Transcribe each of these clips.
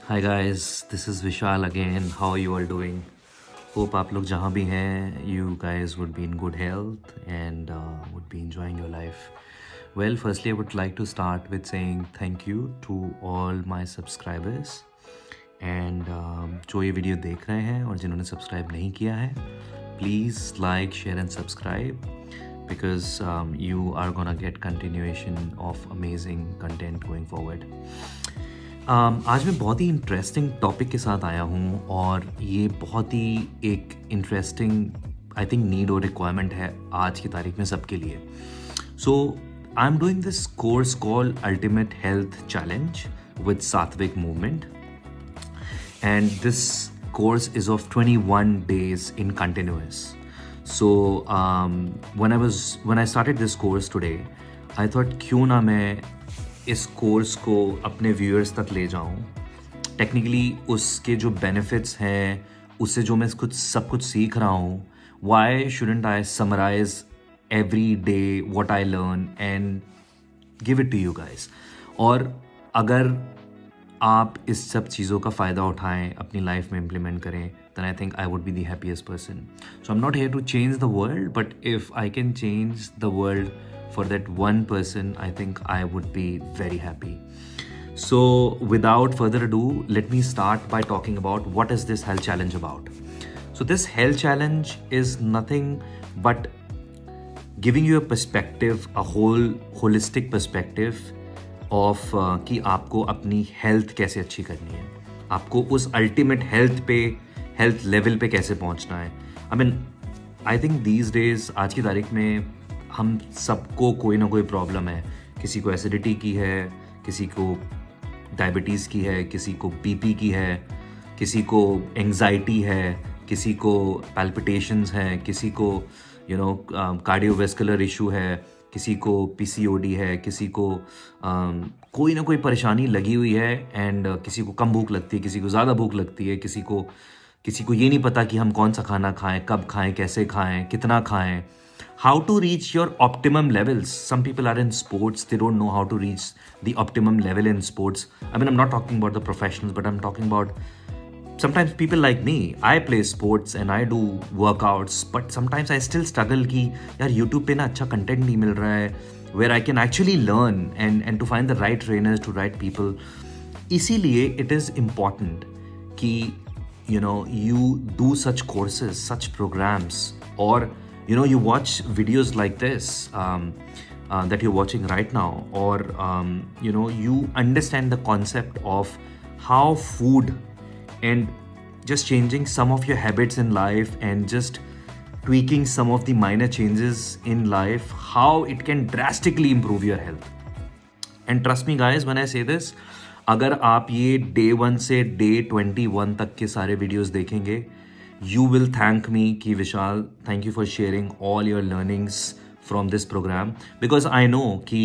Hi guys, this is Vishal again. How are you all doing? Hope आप लोग जहाँ भी हैं, you guys would be in good health and would be enjoying your life. Well, firstly, I would like to start with saying thank you to all my subscribers. And जो ये video देख रहे हैं और जिन्होंने सब्सक्राइब नहीं किया है, please like, share and subscribe because you are gonna get continuation of amazing content going forward. आज मैं बहुत ही इंटरेस्टिंग टॉपिक के साथ आया हूँ और ये बहुत ही एक इंटरेस्टिंग आई थिंक नीड और रिक्वायरमेंट है आज की तारीख में सबके लिए. So I am doing this course call ultimate health challenge with Satvic movement and this course is of 21 days in continuous. So when I started this course today, I thought क्यों ना मैं इस कोर्स को अपने व्यूअर्स तक ले जाऊं. Technically उसके जो बेनिफिट्स हैं, उससे जो मैं सब कुछ सीख रहा हूं, why shouldn't I summarize every day what I learn and give it to you guys? और अगर आप इस सब चीज़ों का फ़ायदा उठाएं, अपनी लाइफ में इम्प्लीमेंट करें, then I think I would be the happiest person. So I'm not here to change the world, but if I can change the world for that one person, I think I would be very happy. So without further ado, let me start by talking about what is this health challenge about. So this health challenge is nothing but giving you a perspective, a holistic perspective of कि आपको अपनी health कैसे अच्छी करनी है, आपको उस ultimate health level पे कैसे पहुंचना है. आई थिंक दीज डेज, आज की तारीख में हम सबको कोई ना कोई प्रॉब्लम है. किसी को एसिडिटी की है, किसी को डायबिटीज़ की है, किसी को बीपी की है, किसी को एंग्जाइटी है, किसी को पैल्पिटेशंस हैं, किसी को कार्डियोवेस्कुलर इशू है, किसी को पीसीओडी है, किसी को कोई ना कोई परेशानी लगी हुई है. एंड किसी को कम भूख लगती है, किसी को ज़्यादा भूख लगती है, किसी को ये नहीं पता कि हम कौन सा खाना खाएं, कब खाएं, कैसे खाएं, कितना खाएं. How to reach your optimum levels. Some people are in sports, they don't know how to reach the optimum level in sports. I'm not talking about the professionals, but I'm talking about sometimes people like me. I play sports and I do workouts, but sometimes I still struggle कि यार YouTube पे ना अच्छा content नहीं मिल रहा है where I can actually learn and to find the right trainers, to right people. इसीलिए it is important कि you do such courses, such programs, or you watch videos like this that you're watching right now, or you understand the concept of how food and just changing some of your habits in life and just tweaking some of the minor changes in life, how it can drastically improve your health. And trust me guys, when I say this, अगर आप ये day 1 से day 21 तक के सारे videos देखेंगे, you will thank me कि विशाल, thank you for sharing all your learnings from this program, because I know कि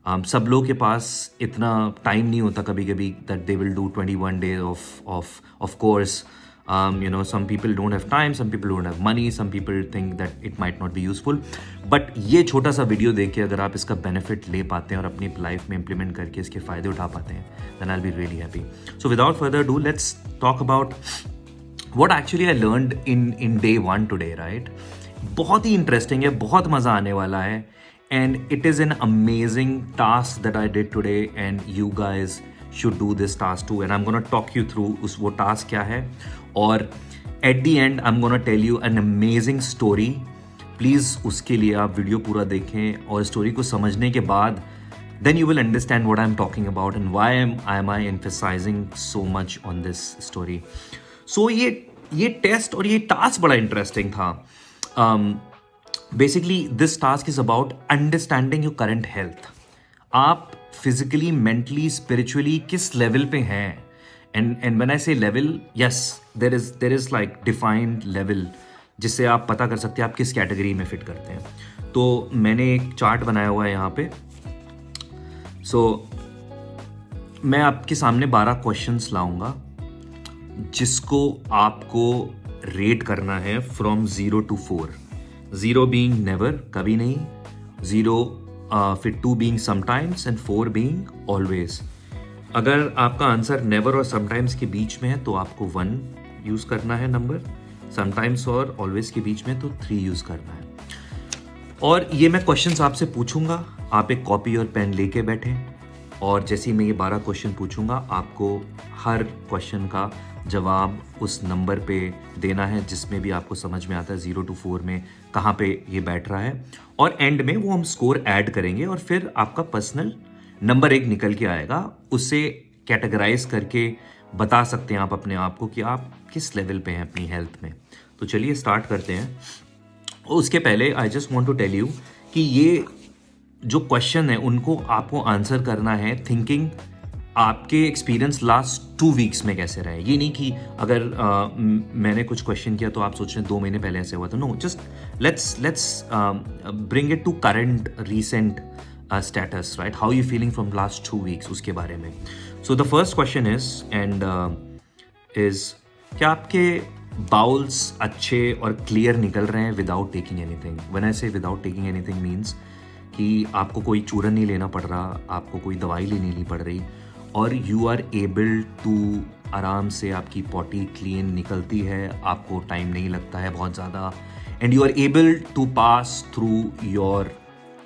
सब लोग के पास इतना टाइम नहीं होता कभी कभी that they will do 21 days of course. Some people don't have time, some people don't have money, some people think that it might not be useful, but ये छोटा सा वीडियो देख के अगर आप इसका बेनिफिट ले पाते हैं और अपनी लाइफ में इम्प्लीमेंट करके इसके फ़ायदे उठा पाते हैं, then I'll be really happy. So without further ado, let's talk about what actually I learned in day 1 today, right? बहुत ही इंटरेस्टिंग है, बहुत मज़ा आने वाला है, and it is an amazing task that I did today, and you guys should do this task too, and I'm gonna talk you through वो task क्या है, और at the end I'm gonna tell you an amazing story. Please उसके लिए आप video पूरा देखें, और स्टोरी को समझने के बाद then you will understand what I'm talking about and why am I emphasizing so much on this story. So ये टेस्ट और ये टास्क बड़ा इंटरेस्टिंग था. Basically this task is about understanding your current health. आप physically, mentally, spiritually किस level पे हैं. And when I say level, yes, there is like defined level जिससे आप पता कर सकते हैं आप किस कैटेगरी में फिट करते हैं. तो मैंने एक चार्ट बनाया हुआ है यहाँ पे. सो मैं आपके सामने 12 क्वेश्चंस लाऊंगा जिसको आपको रेट करना है फ्रॉम 0 to 4. 0 बीइंग नेवर, कभी नहीं, 0 फिर 2 being sometimes and 4 being always. अगर आपका आंसर नेवर और समटाइम्स के बीच में है तो आपको 1 यूज़ करना है नंबर, समटाइम्स और ऑलवेज के बीच में तो 3 यूज़ करना है। और ये मैं क्वेश्चंस आपसे पूछूंगा, आप एक कॉपी और पेन लेके बैठें, और जैसे ही मैं ये 12 क्वेश्चन पूछूंगा आपको हर क्वेश्चन का जवाब उस नंबर पे देना है जिसमें भी आपको समझ में आता है 0 to 4 में कहाँ पे ये बैठ रहा है, और एंड में वो हम स्कोर ऐड करेंगे और फिर आपका पर्सनल नंबर एक निकल के आएगा। उससे कैटेगराइज करके बता सकते हैं आप अपने आप को कि आप किस लेवल पे हैं अपनी हेल्थ में। तो चलिए स्टार्ट करते हैं। उसके पहले I just want to tell you कि ये जो क्वेश्चन है उनको आपको आंसर करना है थिंकिंग आपके एक्सपीरियंस लास्ट 2 वीक्स में कैसे रहे। ये नहीं कि अगर मैंने कुछ क्वेश्चन किया तो आप सोच रहे हैं 2 महीने पहले ऐसे हुआ था। No, just let's bring it to current recent status, right? How you feeling from last 2 weeks, उसके बारे में। So the first question is क्या आपके बाउल्स अच्छे और क्लियर निकल रहे हैं without taking anything? When I say without taking anything means कि आपको कोई चूरन नहीं लेना पड़ रहा, आपको कोई दवाई लेनी नहीं पड़ रही, और यू आर एबल टू आराम से आपकी पॉटी क्लीन निकलती है, आपको टाइम नहीं लगता है बहुत ज़्यादा, and you are able to pass through your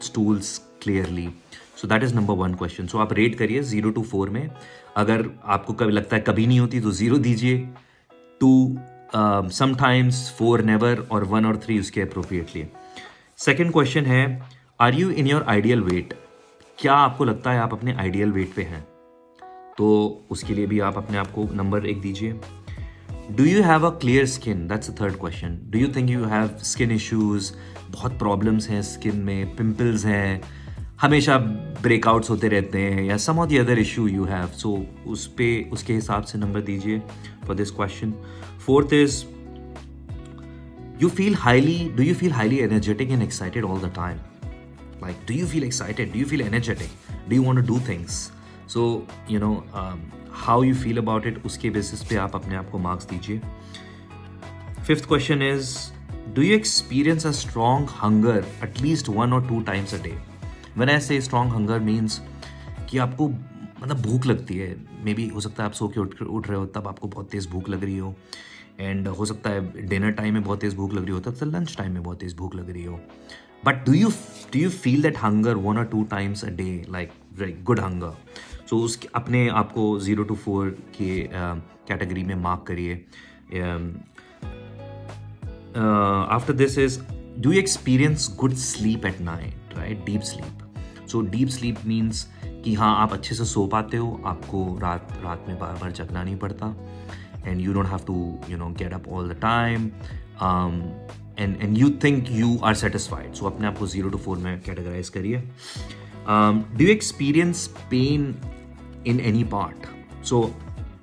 stools clearly. So that is number 1 question. सो आप रेट करिए 0 to 4 में। अगर आपको कभी लगता है कभी नहीं होती तो 0 दीजिए, 2 समटाइम्स, 4 नेवर, और 1 और 3 उसके अप्रोप्रिएटली। सेकेंड क्वेश्चन है, are you in your ideal weight? क्या आपको लगता है आप अपने आइडियल वेट पे हैं? तो उसके लिए भी आप अपने आप को नंबर 1 दीजिए। Do you have a clear skin? That's the third question. Do you think you have skin issues? बहुत प्रॉब्लम्स हैं स्किन में, पिंपल्स हैं, हमेशा ब्रेकआउट्स होते रहते हैं, या some of the other issue you have. So उसके हिसाब से नंबर दीजिए for this question. Fourth is, do you feel highly energetic and excited all the time? Like, do you feel excited? Do you feel energetic? Do you want to do things? So, how you feel about it, उसके basis पे आप अपने आप को marks दीजिए। Fifth question is, do you experience a strong hunger at least 1 or 2 times a day? When I say strong hunger means कि आपको मतलब भूख लगती है, मे बी हो सकता है आप सो के उठ रहे हो तब आपको बहुत तेज़ भूख लग रही हो, एंड हो सकता है डिनर टाइम में बहुत तेज़ भूख लग रही हो, तब से लंच टाइम में बहुत तेज़ भूख लग रही हो। But do you feel that hunger 1 or 2 times a day, like very good hunger? So उसके अपने आप को 0 to 4 के कैटेगरी में मार्क करिए। After this is, do you experience good sleep at night? Right, deep sleep. So deep sleep means कि हाँ, आप अच्छे से सो पाते हो, आपको रात में बार बार जगना नहीं पड़ता, and you don't have to get up all the time, and you think you are satisfied. So अपने आप को 0 to 4 में categorize करिए। Do you experience pain in any part? So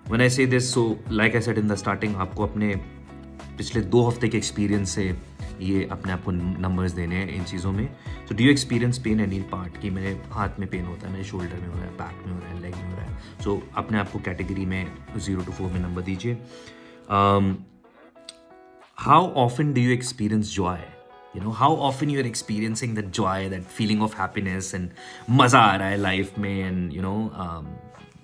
when I say this, so like I said in the starting, आपको अपने पिछले 2 हफ्ते के एक्सपीरियंस से ये अपने आप को नंबर्स देने हैं इन चीज़ों में। तो do you experience pen any part, कि मेरे हाथ में पेन होता है, मेरे शोल्डर में हो रहा है, बैक में हो रहा है, लेग में हो रहा है। सो अपने आप को कैटेगरी में 0 to 4 में नंबर दीजिए। How often do you experience joy? How often you are experiencing that joy, that feeling of happiness, and मज़ा आ रहा है लाइफ में, and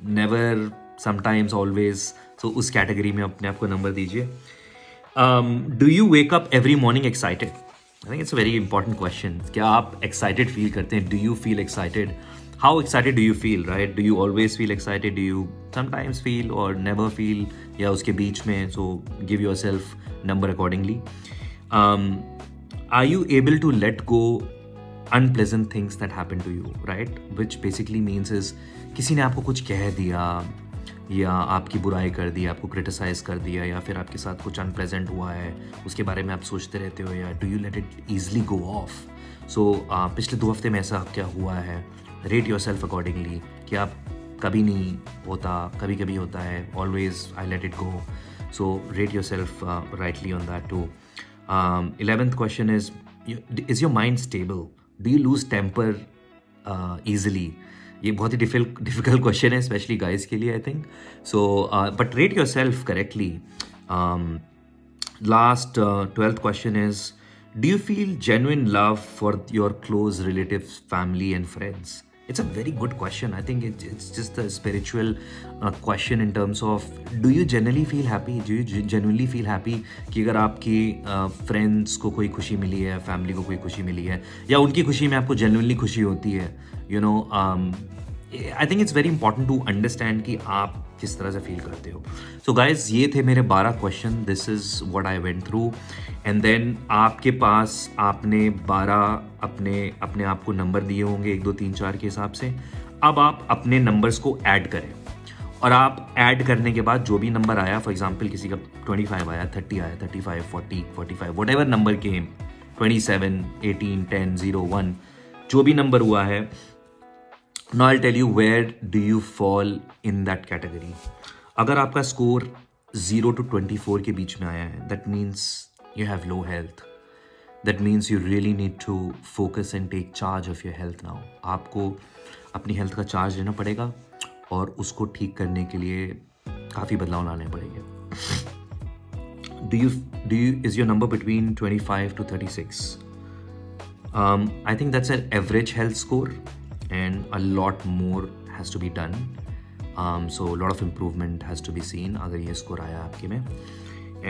never, sometimes, always. So उस कैटेगरी में अपने आप को नंबर दीजिए। Do you wake up every morning excited? I think it's a very important question. क्या आप excited feel करते हैं? Do you feel excited? How excited do you feel, right? Do you always feel excited? Do you sometimes feel or never feel? या उसके बीच में? So give yourself number accordingly. Are you able to let go unpleasant things that happen to you, right? Which basically means is किसी ने आपको कुछ कह दिया, या आपकी बुराई कर दी, आपको क्रिटिसाइज़ कर दिया, या फिर आपके साथ कुछ अनप्लेजेंट हुआ है, उसके बारे में आप सोचते रहते हो, या do you let it easily go off? So पिछले 2 हफ्ते में ऐसा क्या हुआ है? रेट योर सेल्फ अकॉर्डिंगली, कि आप कभी नहीं होता, कभी कभी होता है, always I let it go. So rate yourself rightly on that too. 11th question is your mind stable? Do you lose temper easily? ये बहुत ही डिफिकल्ट क्वेश्चन है, स्पेशली गाइज के लिए, I think. So but rate yourself correctly. Last 12th question is, do you feel genuine love for your close relatives, family and friends? It's a very good question. I think it's just a spiritual question in terms of, do you genuinely feel happy? Do you genuinely feel happy कि अगर आपकी friends को कोई खुशी मिली है, family को कोई खुशी मिली है, या उनकी खुशी में आपको genuinely खुशी होती है, you know, I think it's very important to understand कि आप किस तरह से फील करते हो. सो गाइज, ये थे मेरे 12 question. This is what I went through. And then आपके पास आपने 12 अपने आप को नंबर दिए होंगे 1 2 3 4 के हिसाब से. अब आप अपने नंबर्स को ऐड करें, और आप ऐड करने के बाद जो भी नंबर आया, फॉर एग्जाम्पल किसी का 25 आया, 30 आया, 35, 40, 45, वट एवर नंबर केम, 27, 18, 10, 0, 1, जो भी नंबर हुआ है, now I'll tell you where do you fall in that category. अगर आपका स्कोर 0 to 24 के बीच में आया है, that means you have low health. That means you really need to focus and take charge of your health now. आपको अपनी health का charge लेना पड़ेगा और उसको ठीक करने के लिए काफ़ी बदलाव लाने पड़ेंगे. Is your number between 25 to 36? I think that's an average health score. And a lot more has to be done. So a lot of improvement has to be seen अगर ये स्कोर आया आपके में.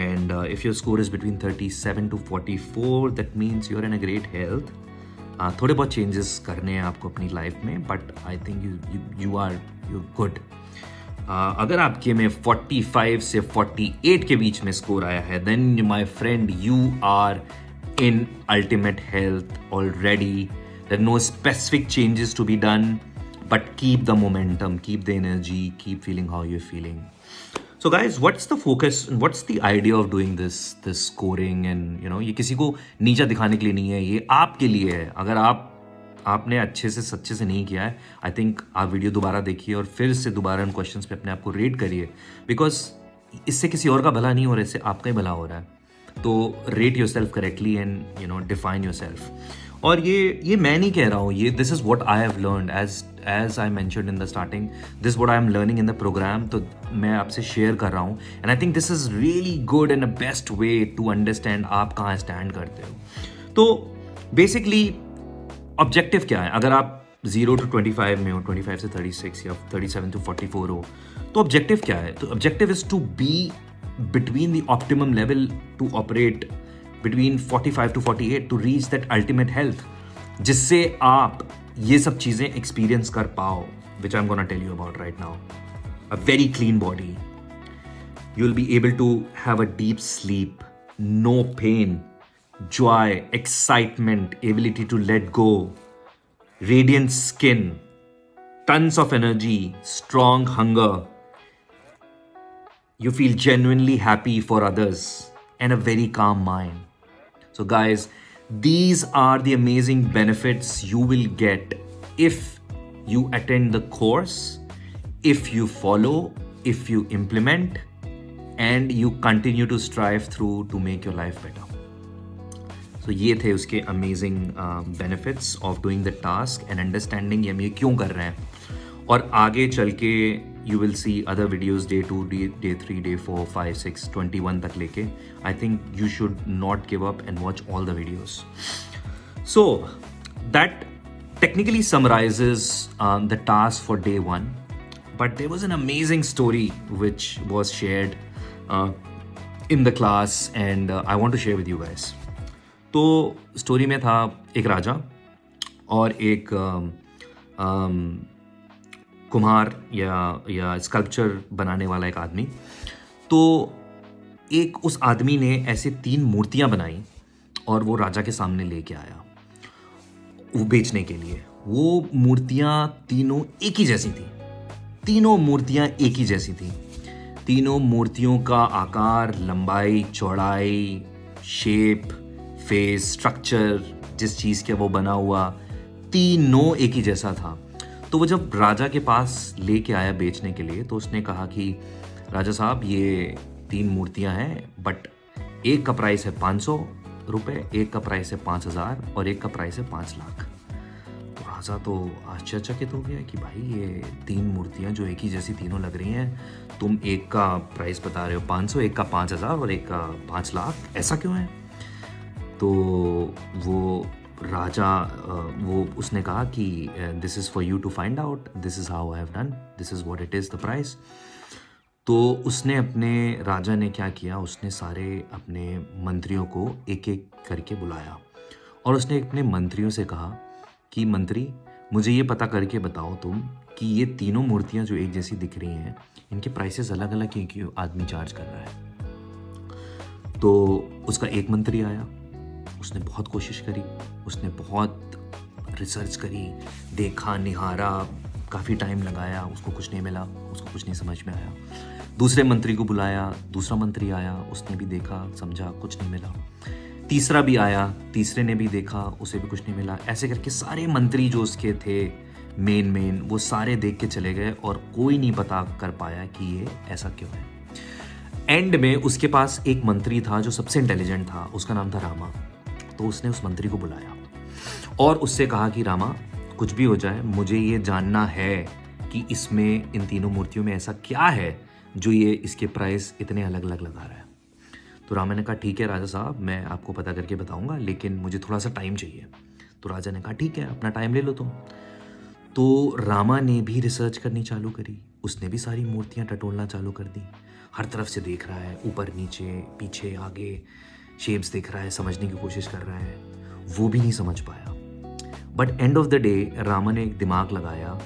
And if your score is between 37 to 44, that means you're in a great health. थोड़े बहुत changes करने हैं आपको अपनी लाइफ में, but I think you're good. अगर आपके में 45 से 48 के बीच में स्कोर आया है, then my friend, you are in ultimate health already. There are no specific changes to be done, but keep the momentum, keep the energy, keep feeling how you're feeling. So guys, what's the focus and what's the idea of doing this scoring? And you know, ये किसी को नीचा दिखाने के लिए नहीं है, ये आपके लिए है. अगर आपने अच्छे से सच्चे से नहीं किया है, आई थिंक आप वीडियो दोबारा देखिए और फिर से दोबारा इन क्वेश्चंस पे अपने आप को रेट करिए, बिकॉज इससे किसी और का भला नहीं हो रहा है, इससे आपका ही भला हो रहा है. तो rate yourself correctly and you know define yourself. और ये मैं नहीं कह रहा हूँ, ये this is what I have learned as I mentioned in the starting. This what I am learning in the program. तो मैं आपसे शेयर कर रहा हूँ, and I think this is really good and a best way to understand आप कहाँ stand करते हो. तो बेसिकली ऑब्जेक्टिव क्या है? अगर आप 0 to 25 में हो, 25 से 36 या 37 to 44 हो, तो ऑब्जेक्टिव क्या है? तो objective is to be between the optimum level, to operate between 45 to 48 to reach that ultimate health, जिससे आप ये सब चीजें एक्सपीरियंस कर पाओ, which I'm gonna tell you about right now. A very clean body. You'll be able to have a deep sleep, no pain, joy, excitement, ability to let go, radiant skin, tons of energy, strong hunger. You feel genuinely happy for others and a very calm mind. So guys, these are the amazing benefits you will get if you attend the course, if you follow, if you implement, and you continue to strive through to make your life better. So ये थे उसके amazing benefits of doing the task and understanding हम ये क्यों कर रहे हैं. और आगे चल के you will see other videos day 2, day 3, day 4, 5, 6, 21 तक लेके. I think you should not give up and watch all the videos. So that technically summarizes the task for day 1. But there was an amazing story which was shared in the class, and I want to share with you guys. तो story में था एक राजा और एक कुम्हार या sculpture बनाने वाला एक आदमी. तो एक उस आदमी ने ऐसे 3 मूर्तियां बनाई और वो राजा के सामने लेके आया वो बेचने के लिए. वो मूर्तियां तीनों एक ही जैसी थी. तीनों मूर्तियां एक ही जैसी थी. तीनों मूर्तियों का आकार, लंबाई, चौड़ाई, शेप, फेस, स्ट्रक्चर, जिस चीज़ के वो बना हुआ, तीनों एक ही जैसा था. तो वो जब राजा के पास लेके आया बेचने के लिए, तो उसने कहा कि राजा साहब, ये 3 मूर्तियां हैं, बट एक का प्राइस है 500 रुपये, एक का प्राइस है 5000 और एक का प्राइस है 5 लाख. तो राजा तो आश्चर्यचकित हो गया कि भाई ये 3 मूर्तियां जो एक ही जैसी तीनों लग रही हैं, तुम एक का प्राइस बता रहे हो 500, एक का 5000 और एक का 5 लाख, ऐसा क्यों है? तो वो राजा वो उसने कहा कि this is for you to find out, this is how I have done, this is what it is the price. तो उसने अपने राजा ने क्या किया, उसने सारे अपने मंत्रियों को एक एक करके बुलाया और उसने अपने मंत्रियों से कहा कि मंत्री, मुझे ये पता करके बताओ तुम कि ये तीनों मूर्तियाँ जो एक जैसी दिख रही हैं, इनके प्राइसेस अलग अलग क्यों क्यों आदमी चार्ज कर रहा है। तो उसका एक मंत्री आया, उसने बहुत कोशिश करी, उसने बहुत रिसर्च करी, देखा निहारा, काफ़ी टाइम लगाया, उसको कुछ नहीं मिला, उसको कुछ नहीं समझ में आया। दूसरे मंत्री को बुलाया, दूसरा मंत्री आया, उसने भी देखा समझा, कुछ नहीं मिला। तीसरा भी आया, तीसरे ने भी देखा, उसे भी कुछ नहीं मिला। ऐसे करके सारे मंत्री जो उसके थे मेन वो सारे देख के चले गए और कोई नहीं पता कर पाया कि ये ऐसा क्यों है। एंड में उसके पास एक मंत्री था जो सबसे इंटेलिजेंट था, उसका नाम था रामा। तो उसने उस मंत्री को बुलाया और उससे कहा कि रामा, कुछ भी हो जाए, मुझे ये जानना है कि इसमें इन तीनों मूर्तियों में ऐसा क्या है जो ये इसके प्राइस इतने अलग अलग लगा रहा है। तो रामा ने कहा ठीक है राजा साहब, मैं आपको पता करके बताऊंगा, लेकिन मुझे थोड़ा सा टाइम चाहिए। तो राजा ने कहा ठीक है, अपना टाइम ले लो तुम। तो रामा ने भी रिसर्च करनी चालू करी, उसने भी सारी मूर्तियां टटोलना चालू कर दी, हर तरफ से देख रहा है, ऊपर नीचे पीछे आगे शेप्स देख रहा है, समझने की कोशिश कर रहा है, वो भी नहीं समझ पाया। But end of the day Rama ने एक दिमाग लगाया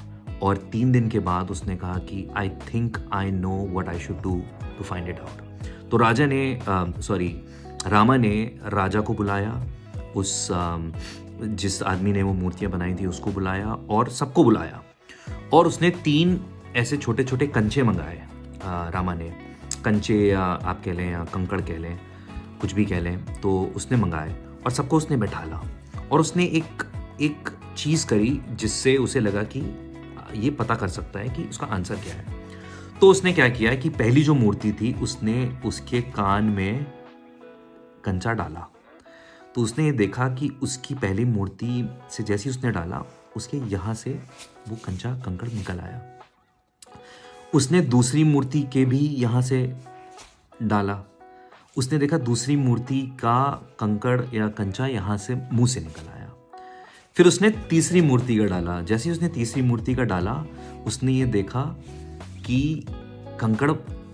और 3 दिन के बाद उसने कहा कि I think I know what I should do to find it out. तो रामा ने राजा को बुलाया, उस जिस आदमी ने वो मूर्तियाँ बनाई थी उसको बुलाया और सबको बुलाया और उसने 3 ऐसे छोटे छोटे कंचे मंगाए। रामा ने कंचे या आप कह लें या कंकड़ कह लें, कुछ भी कह लें, तो उसने मंगाए और सबको उसने बैठाला और उसने एक चीज़ करी जिससे उसे लगा कि ये पता कर सकता है कि उसका आंसर क्या है। तो उसने क्या किया कि पहली जो मूर्ति थी उसने उसके कान में कंचा डाला। तो उसने ये देखा कि उसकी पहली मूर्ति से जैसे उसने डाला, उसके यहाँ से वो कंचा कंकड़ निकल आया। उसने दूसरी मूर्ति के भी यहाँ से डाला, उसने देखा दूसरी मूर्ति का कंकड़ या कंचा यहाँ से मुंह से निकल आया। फिर उसने तीसरी मूर्ति का डाला, जैसे ही उसने तीसरी मूर्ति का डाला, उसने ये देखा कि कंकड़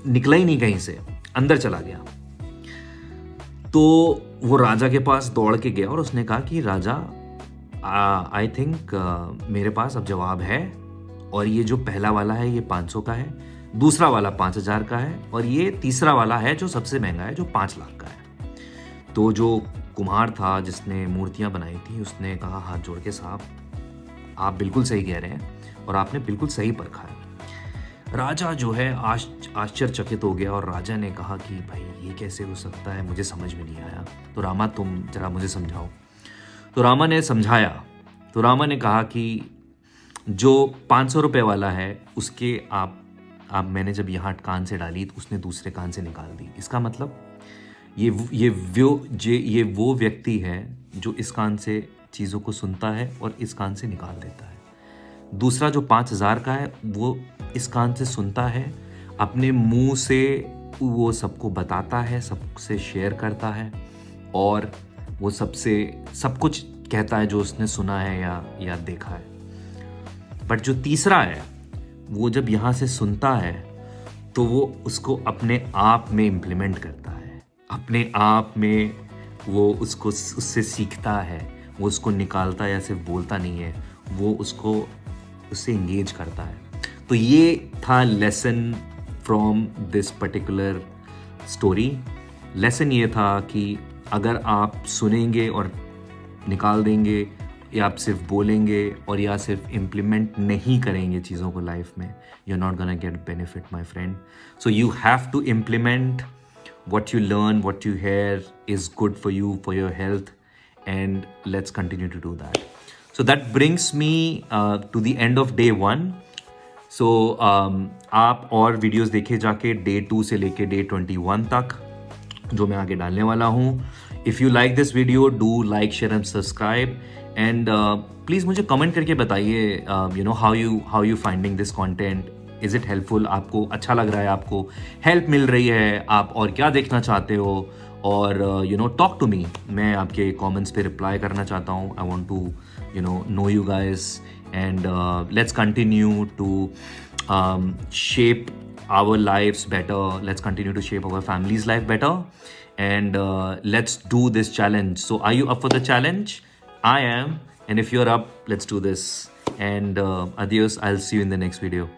निकला ही नहीं कहीं से, अंदर चला गया। तो वो राजा के पास दौड़ के गया और उसने कहा कि राजा, आई थिंक मेरे पास अब जवाब है, और ये जो पहला वाला है ये 500 का है, दूसरा वाला 5000 का है और ये तीसरा वाला है जो सबसे महंगा है, जो 5 लाख का है। तो जो कुम्हार था जिसने मूर्तियां बनाई थी, उसने कहा हाथ जोड़ के, साहब आप बिल्कुल सही कह रहे हैं और आपने बिल्कुल सही परखा है। राजा जो है आश्चर्यचकित हो गया और राजा ने कहा कि भाई ये कैसे हो सकता है, मुझे समझ में नहीं आया, तो रामा तुम जरा मुझे समझाओ। तो रामा ने समझाया। तो रामा ने कहा कि जो 500 रुपये वाला है उसके आप मैंने जब यहाँ कान से डाली तो उसने दूसरे कान से निकाल दी। इसका मतलब ये वो व्यक्ति है जो इस कान से चीज़ों को सुनता है और इस कान से निकाल देता है। दूसरा जो 5000 का है वो इस कान से सुनता है, अपने मुंह से वो सबको बताता है, सबसे शेयर करता है और वो सबसे सब कुछ कहता है जो उसने सुना है या देखा है। बट जो तीसरा है वो जब यहाँ से सुनता है तो वो उसको अपने आप में इम्प्लीमेंट करता है, अपने आप में वो उससे सीखता है, वो उसको निकालता है या सिर्फ बोलता नहीं है, वो उससे इंगेज करता है। तो ये था lesson from this particular story. Lesson ये था कि अगर आप सुनेंगे और निकाल देंगे या आप सिर्फ बोलेंगे और या सिर्फ इम्प्लीमेंट नहीं करेंगे चीज़ों को लाइफ में, you are not gonna get benefit my friend. So you have to implement what you learn, what you hear is good for you, for your health, and let's continue to do that. So that brings me to the end of day 1. So आप और videos देखे जाके day 2 से लेके day 21 तक जो मैं आगे डालने वाला हूँ। If you like this video, do like, share and subscribe, and please मुझे कमेंट करके बताइए how you finding this content. Is it helpful, आपको अच्छा लग रहा है, आपको हेल्प मिल रही है, आप और क्या देखना चाहते हो, और टॉक टू मी. मैं आपके कमेंट्स पे रिप्लाई करना चाहता हूँ. I want to know you guys, and let's continue to shape our lives better. Let's continue to shape our family's life better, and let's do this challenge. So are you up for the challenge? I am, and if you're up, let's do this. And adios, I'll see you in the next video.